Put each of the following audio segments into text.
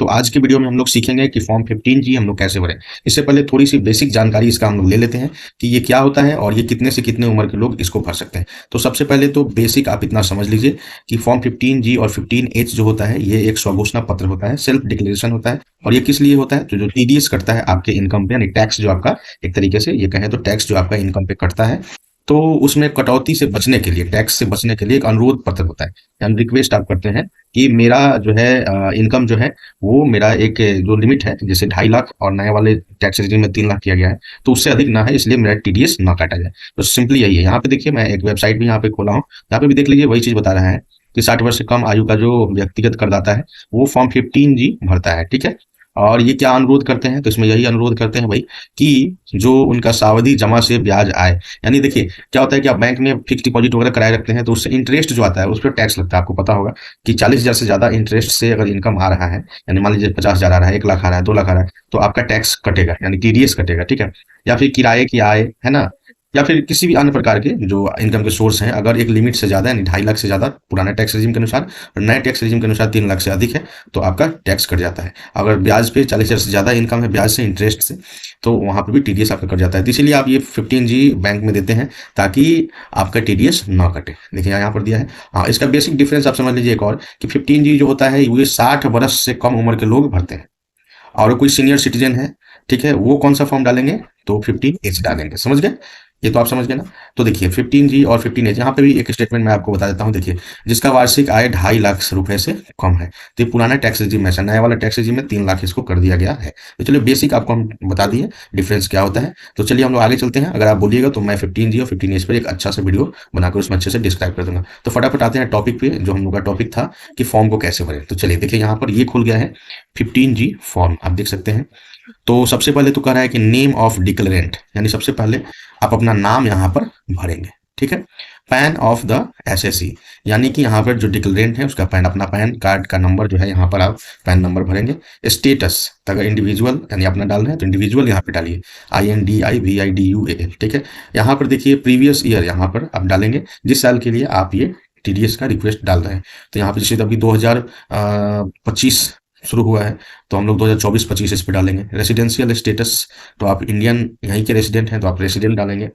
तो आज के वीडियो में हम लोग सीखेंगे कि फॉर्म 15G हम लोग कैसे भरें। इससे पहले थोड़ी सी बेसिक जानकारी इसका हम लोग ले लेते हैं कि ये क्या होता है और ये कितने से कितने उम्र के लोग इसको भर सकते हैं। तो सबसे पहले तो बेसिक आप इतना समझ लीजिए कि फॉर्म 15G और 15H जो होता है ये एक स्वघोषणा पत्र होता है, सेल्फ डिक्लेरेशन होता है। और ये किस लिए होता है? तो जो टीडीएस कटता है आपके इनकम पे, यानी टैक्स जो आपका, एक तरीके से ये कहें तो टैक्स जो आपका इनकम पे कटता है, तो उसमें कटौती से बचने के लिए, टैक्स से बचने के लिए एक अनुरोध पत्र होता है, यानी रिक्वेस्ट आप करते हैं कि मेरा जो है इनकम जो है वो मेरा एक जो लिमिट है, जैसे 2.5 लाख और नए वाले टैक्स रेजिम में 3 लाख किया गया है, तो उससे अधिक ना है, इसलिए मेरा टीडीएस ना काटा जाए। तो सिंपली यही है। यहाँ पे देखिए, मैं एक वेबसाइट भी यहाँ पे खोला हूँ, यहाँ पे भी देख लीजिए, वही चीज बता रहा है कि 60 वर्ष से कम आयु का जो व्यक्तिगत करदाता है वो फॉर्म 15G भरता है। ठीक है। और ये क्या अनुरोध करते हैं? तो इसमें यही अनुरोध करते हैं भाई कि जो उनका सावधि जमा से ब्याज आए, यानी देखिए क्या होता है कि आप बैंक में फिक्स डिपॉजिट वगैरह कराए रखते हैं तो उससे इंटरेस्ट जो आता है उस पर टैक्स लगता है। आपको पता होगा कि 40,000 से ज्यादा इंटरेस्ट से अगर इनकम आ रहा है, यानी मान लीजिए 50,000 आ रहा है, 1 लाख आ रहा है, 2 लाख आ रहा है, तो आपका टैक्स कटेगा, यानी टीडीएस कटेगा। ठीक है। या फिर किराए की आय है ना, या फिर किसी भी अन्य प्रकार के जो इनकम के सोर्स हैं, अगर एक लिमिट से ज्यादा, यानी 2.5 लाख से ज्यादा पुराने टैक्स रेजिम के अनुसार, और नए टैक्स रेजिम के अनुसार 3 लाख से अधिक है, तो आपका टैक्स कट जाता है। अगर ब्याज पे 40,000 से ज्यादा इनकम है, ब्याज से, इंटरेस्ट से, तो वहां पर भी टीडीएस आपका कट जाता है। तो इसीलिए आप ये 15G बैंक में देते हैं ताकि आपका टीडीएस ना कटे। देखिए यहाँ पर दिया है। हाँ, इसका बेसिक डिफरेंस आप समझ लीजिए एक और, कि 15G जो होता है ये 60 वर्ष से कम उम्र के लोग भरते हैं, और कोई सीनियर सिटीजन है, ठीक है, वो कौन सा फॉर्म डालेंगे? तो 15H डालेंगे। समझ गए? ये तो आप समझ गए ना। तो देखिए 15G और 15H, यहाँ पे भी एक स्टेटमेंट मैं आपको बता देता हूँ। देखिए, जिसका वार्षिक आय 2.5 लाख रुपए से कम है, तो ये पुराना टैक्स रेजिम है, नया वाला टैक्स रेजिम में 3 लाख इसको कर दिया गया है। तो चलिए बेसिक आपको हम बता दिए डिफरेंस क्या होता है। तो चलिए हम लोग आगे चलते हैं। अगर आप बोलिएगा तो मैं 15G और 15H पर एक अच्छा सा वीडियो बनाकर उसमें अच्छे से डिस्क्राइब कर दूंगा। तो फटाफट आते हैं टॉपिक पे, जो हम लोग का टॉपिक था कि फॉर्म को कैसे भरें। तो चलिए देखिए, यहाँ पर ये खुल गया है 15G फॉर्म, आप देख सकते हैं। तो सबसे पहले तो कह रहा है कि नेम ऑफ डिक्लेरेंट, यानी सबसे पहले आप अपना नाम यहाँ पर भरेंगे। ठीक है। पैन ऑफ द एसएससी, यानी कि यहाँ पर जो डिक्लेरेंट है उसका पैन, अपना पैन कार्ड का नंबर जो है यहाँ पर आप पैन नंबर भरेंगे। स्टेटस, अगर इंडिविजुअल यानी अपना डाल रहे हैं तो इंडिविजुअल यहाँ पे डालिए, INDIVIDUAL। ठीक है। यहाँ पर देखिए प्रीवियस ईयर यहाँ पर आप डालेंगे, जिस साल के लिए आप ये टीडीएस का रिक्वेस्ट डाल रहे हैं। तो यहाँ पे जैसे अभी 2025 शुरू हुआ है, तो हम लोग 2024-25 इस पे डालेंगे। रेसिडेंशियल स्टेटस, तो आप इंडियन यहीं के रेसिडेंट हैं तो आप रेसिडेंट डालेंगे।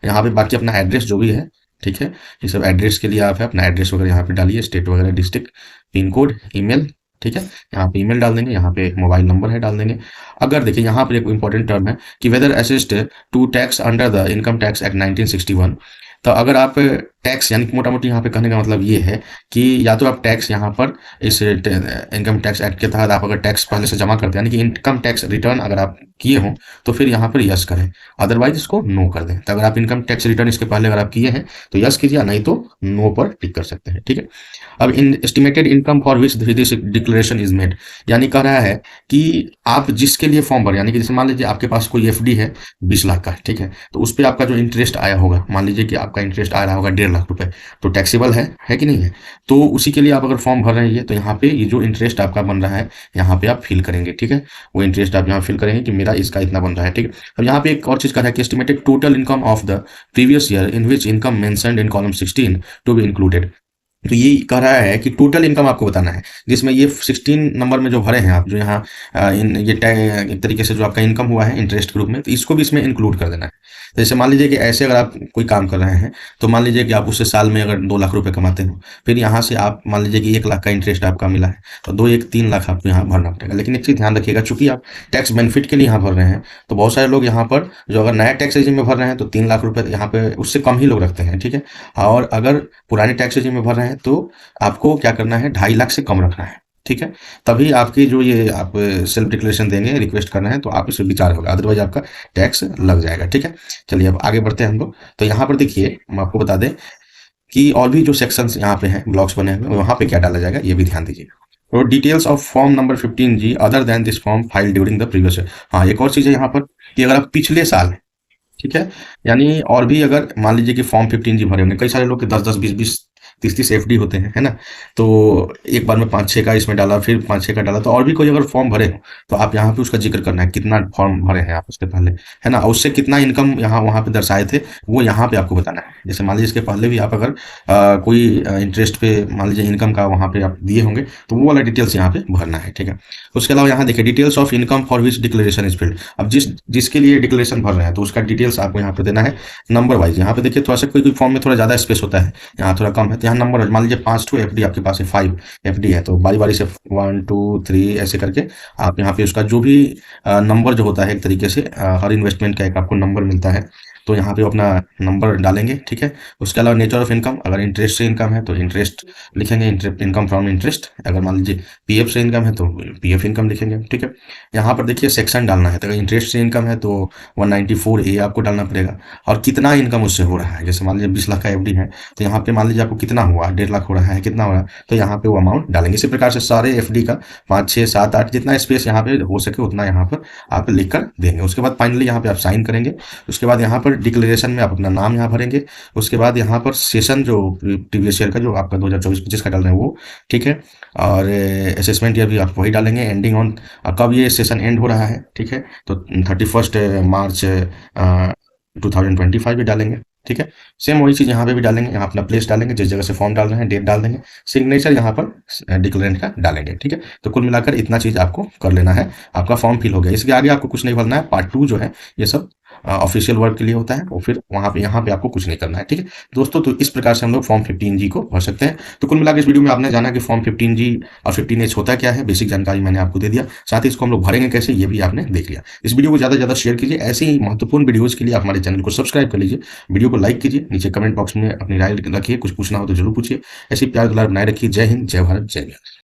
यहाँ पे बाकी अपना एड्रेस जो भी है, ठीक है, ये सब एड्रेस के लिए आप है अपना एड्रेस वगैरह यहाँ पे डालिए, स्टेट वगैरह, डिस्ट्रिक्ट, पिन कोड, ईमेल। ठीक है। यहाँ पे ईमेल डाल देंगे, यहाँ पे मोबाइल नंबर है डाल देंगे। अगर देखिए यहाँ पर एक इंपॉर्टेंट टर्म है कि whether assessee to tax under the income tax act 1961, तो अगर आप टैक्स, यानी मोटा मोटी यहाँ पे कहने का मतलब ये है कि या तो आप टैक्स यहाँ पर इस इनकम टैक्स एक्ट के तहत आप अगर टैक्स पहले से जमा करते हैं, यानी कि इनकम टैक्स रिटर्न अगर आप किए हों, तो फिर यहाँ पर यस करें, अदरवाइज इसको नो कर दें। तो अगर आप इनकम टैक्स रिटर्न इसके पहले अगर आप किए हैं तो यस कीजिए, नहीं तो नो पर टिक कर सकते हैं। ठीक है। अब इन estimated income for which this declaration is made, यानी कह रहा है कि आप जिसके लिए फॉर्म भर, यानी कि जैसे मान लीजिए आपके पास कोई एफडी है 20 लाख का, ठीक है, तो उस पर आपका जो इंटरेस्ट आया होगा, मान लीजिए कि आपका इंटरेस्ट आ रहा होगा 1.5 लाख रुपए, तो टैक्सेबल है कि नहीं है? तो उसी के लिए आप अगर फॉर्म भर रहे हैं तो यहाँ पे ये जो इंटरेस्ट आपका बन रहा है यहाँ पे आप फिल करेंगे। ठीक है। वो इंटरेस्ट आप यहाँ फिल करेंगे कि मेरा इसका इतना बन रहा है। ठीक है। अब यहाँ पे एक और चीज कहा है कि estimated total income of the previous year in which income mentioned in column 16 to be included. तो ये कह रहा है कि टोटल इनकम आपको बताना है, जिसमें ये 16 नंबर में जो भरे हैं आप, जो यहाँ इन ये एक तरीके से जो आपका इनकम हुआ है इंटरेस्ट के रूप में, तो इसको भी इसमें इंक्लूड कर देना है। तो जैसे मान लीजिए कि ऐसे अगर आप कोई काम कर रहे हैं, तो मान लीजिए कि आप उससे साल में अगर 2 लाख रुपए कमाते हो, फिर यहाँ से आप मान लीजिए कि 1 लाख का इंटरेस्ट आपका मिला है, तो 2 1 3 लाख आपको यहाँ भरना पड़ेगा। लेकिन एक चीज ध्यान रखिएगा, चूंकि आप टैक्स बेनिफिट के लिए यहाँ भर रहे हैं, तो बहुत सारे लोग यहाँ पर जो अगर नया टैक्स रेजिम में भर रहे हैं तो 3 लाख रुपए यहाँ पे उससे कम ही लोग रखते हैं। ठीक है। और अगर पुराने टैक्स रेजिम में भर रहे हैं तो आपको क्या करना है, 2.5 लाख से कम रखना है। ठीक है। तभी आपकी जो ये आप सेल्फ डिक्लेरेशन देंगे, रिक्वेस्ट करना है, तो आप इस पर विचार होगा, अदरवाइज आपका टैक्स लग जाएगा। ठीक है। चलिए अब आगे बढ़ते हैं हम लोग। तो यहाँ पर देखिए, हम आपको बता दें कि और भी जो सेक्शंस यहाँ पे हैं, ब्लॉक्स बने हुए, वहाँ पे क्या डाला जाएगा ये भी ध्यान दीजिए। तो details of form number 15G other than this form file during the previous year. हाँ, एक और चीज है यहाँ पर कि अगर आप पिछले साल, ठीक है, यानी और भी अगर मान लीजिए कि फॉर्म 15G भरे होंगे, कई सारे लोग के 10-10, 20-20 30-30 एफडी होते हैं, है ना? तो एक बार में 5-6 का इसमें डाला, फिर 5-6 का डाला, तो और भी कोई अगर फॉर्म भरे हो, तो आप यहाँ पे उसका ज़िक्र करना है, कितना फॉर्म भरे हैं आप उसके पहले, है ना? और उससे कितना इनकम यहाँ वहाँ पे दर्शाए थे, वो यहाँ पे आपको बताना है। जैसे मान लीजिए इसके पहले भी आप अगर कोई इंटरेस्ट पे मान लीजिए इनकम का वहाँ पे आप दिए होंगे, तो वो वाला डिटेल्स यहाँ पे भरना है, ठीक है? उसके अलावा यहाँ देखिए details of income for which declaration is filled. अब जिसके लिए डिक्लेरेशन भर रहे हैं, तो उसका डिटेल्स आपको यहाँ पे देना है नंबर वाइज। यहाँ पे देखिए थोड़ा सा कोई फॉर्म में थोड़ा ज़्यादा स्पेस होता है, यहाँ थोड़ा कम है, तो यहाँ नंबर मान लीजिए 5 ठो एफडी आपके पास है, 5 एफडी है, तो बारी बारी से 1 2 3 ऐसे करके आप यहाँ पे उसका जो भी नंबर जो होता है एक तरीके से हर इन्वेस्टमेंट का एक आपको नंबर मिलता है, तो यहाँ पे अपना नंबर डालेंगे, ठीक है? उसके अलावा नेचर ऑफ इनकम, अगर इंटरेस्ट से इनकम है तो इंटरेस्ट लिखेंगे, इनकम फ्रॉम इंटरेस्ट। अगर मान लीजिए पीएफ से इनकम है तो पीएफ इनकम लिखेंगे, ठीक है? यहाँ पर देखिए सेक्शन डालना है, तो अगर इंटरेस्ट से इनकम है तो 194A आपको डालना पड़ेगा, और कितना इनकम उससे हो रहा है। जैसे मान लीजिए 20 लाख का एफडी है, तो यहाँ पे मान लीजिए आपको कितना हुआ, 1.5 लाख हो रहा है, कितना हो रहा है, तो यहाँ पे वो अमाउंट डालेंगे। इसी प्रकार से सारे एफडी का 5 6 7 8 जितना स्पेस यहाँ पे हो सके उतना यहाँ पर आप लिख कर देंगे। उसके बाद फाइनली यहाँ पे आप साइन करेंगे। उसके बाद यहाँ पर डिक्लेरेशन में आप अपना नाम यहाँ भरेंगे। उसके बाद यहाँ पर सेशन जो प्रीवियस ईयर का जो आपका 2024-25 का डाल रहे हैं वो, ठीक है? और असेसमेंट ईयर भी आप वही डालेंगे, एंडिंग ऑन कब ये सेशन एंड हो रहा है, ठीक है? तो 31 मार्च 2025 भी डालेंगे, ठीक है? सेम वही चीज़ यहाँ पे भी डालेंगे, यहाँ अपना प्लेस डालेंगे, जिस जगह से फॉर्म डाल रहे हैं डेट डाल देंगे, सिग्नेचर यहाँ पर डिक्लेरेंट का डालेंगे, ठीक है? तो कुल मिलाकर इतना चीज़ आपको कर लेना है, आपका फॉर्म फिल हो गया। इसके आगे आपको कुछ नहीं भरना है। पार्ट 2 जो है ये सब ऑफिशियल वर्क के लिए होता है, और फिर वहाँ पे यहाँ पे आपको कुछ नहीं करना है, ठीक है दोस्तों? तो इस प्रकार से हम लोग फॉर्म 15G को भर सकते हैं। तो कुल मिलाकर इस वीडियो में आपने जाना कि फॉर्म 15G और 15H होता क्या है, बेसिक जानकारी मैंने आपको दे दिया। साथ ही इसको हम लोग भरेंगे कैसे, ये भी आपने देख लिया। इस वीडियो को ज़्यादा से ज़्यादा शेयर कीजिए। ऐसे ही महत्वपूर्ण वीडियोज़ के लिए आप हमारे चैनल को सब्सक्राइब कर लीजिए, वीडियो को लाइक कीजिए, नीचे कमेंट बॉक्स में अपनी राय रखिए, कुछ पूछना हो तो जरूर पूछिए। ऐसी प्यार दुलार बनाए रखिए। जय हिंद, जय भारत, जय बिहार।